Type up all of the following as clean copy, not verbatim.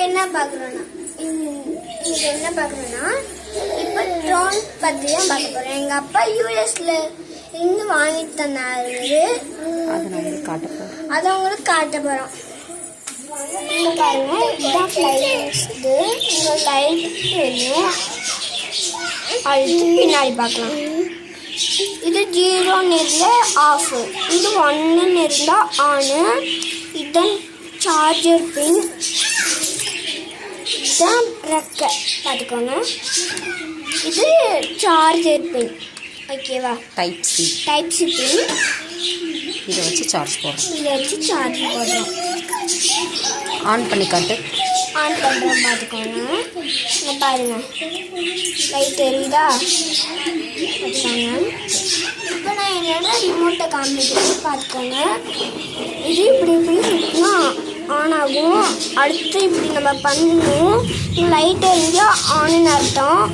என்ன பார்க்குறோன்னா இன்னைக்கு என்ன பார்க்குறோன்னா இப்போ ட்ரோன் பற்றி தான் பார்க்க போகிறோம். எங்கள் அப்பா யூஎஸ்ல இருந்து வாங்கிட்டு தந்தாரு. அதை உங்களுக்கு காட்ட போகிறோம். இங்கே பாருங்க, இதுதான் ஃப்ளைட். இங்கே லைட் தெரியும். அடுத்து பின்னாடி பார்க்கலாம். இது 0 இருந்தால் ஆஃபு, இது 1 இருந்தால் ஆனு. இதுதான் சார்ஜர் பின், இதுதான் ரெக்கை பார்த்துக்கோங்க. இது சார்ஜர் பின், ஓகேவா? டைப் சி பின். இதை வச்சு சார்ஜ் போடுறோம். ஆன் பண்ணி காட்டு. ஆன் பண்ணுறோம் பார்த்துக்கோங்க. இங்கே பாருங்கள், லைட் தெரியுதா? பார்த்துக்கோங்க. இப்போ நான் என்னோட ரிமோட்டை காமிக்கிறேன் பார்த்துக்கோங்க. இது இப்படி சுற்றினா ஆன் ஆகும். அடுத்து இப்படி நம்ம பண்ணணும். லைட் எரிஞ்சால் ஆனுன்னு அர்த்தம்.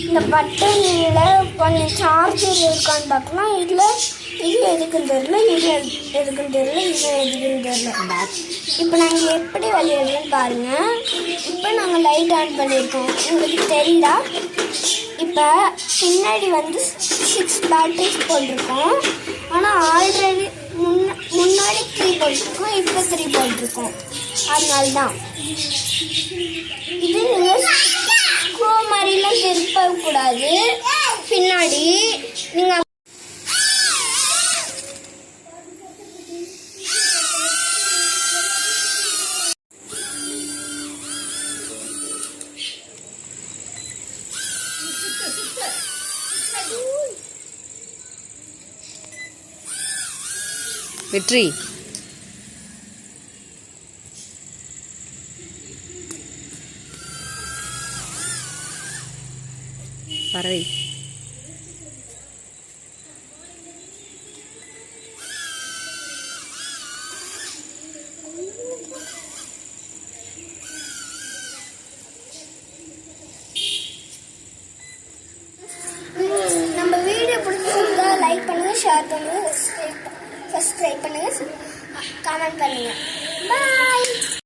இந்த பட்டனில் கொஞ்சம் சார்ஜர் இருக்கான்னு பார்க்கலாம். இதில் இது எதுக்குன்னு தெரியல, இது எதுக்குன்னு தெரியல, இது எதுக்குன்னு தெரியல. இப்போ நாங்கள் எப்படி விளையாடுறோன்னு பாருங்கள். இப்போ நாங்கள் லைட் ஆன் பண்ணியிருக்கோம், உங்களுக்கு தெரியுதா? இப்போ பின்னாடி 6 பேட்டரிஸ் போட்டிருக்கோம். ஆனால் ஆல்ரெடி முன்னாடி 3 போட்டிருக்கோம், இப்போ 3 போட்டிருக்கோம். அதனால தான் இது நீங்கள் ஸ்க்ரூ மாதிரிலாம் திருப்பக்கூடாது. பின்னாடி நீங்கள் வெற்றி பறவை நம்ம வீடியோ பிடிச்சிருந்தா லைக் பண்ணுங்க, ஷேர் பண்ணுங்க, சப்ஸ்கிரைப் பண்ணுங்க, கமெண்ட் பண்ணுங்க. பாய்.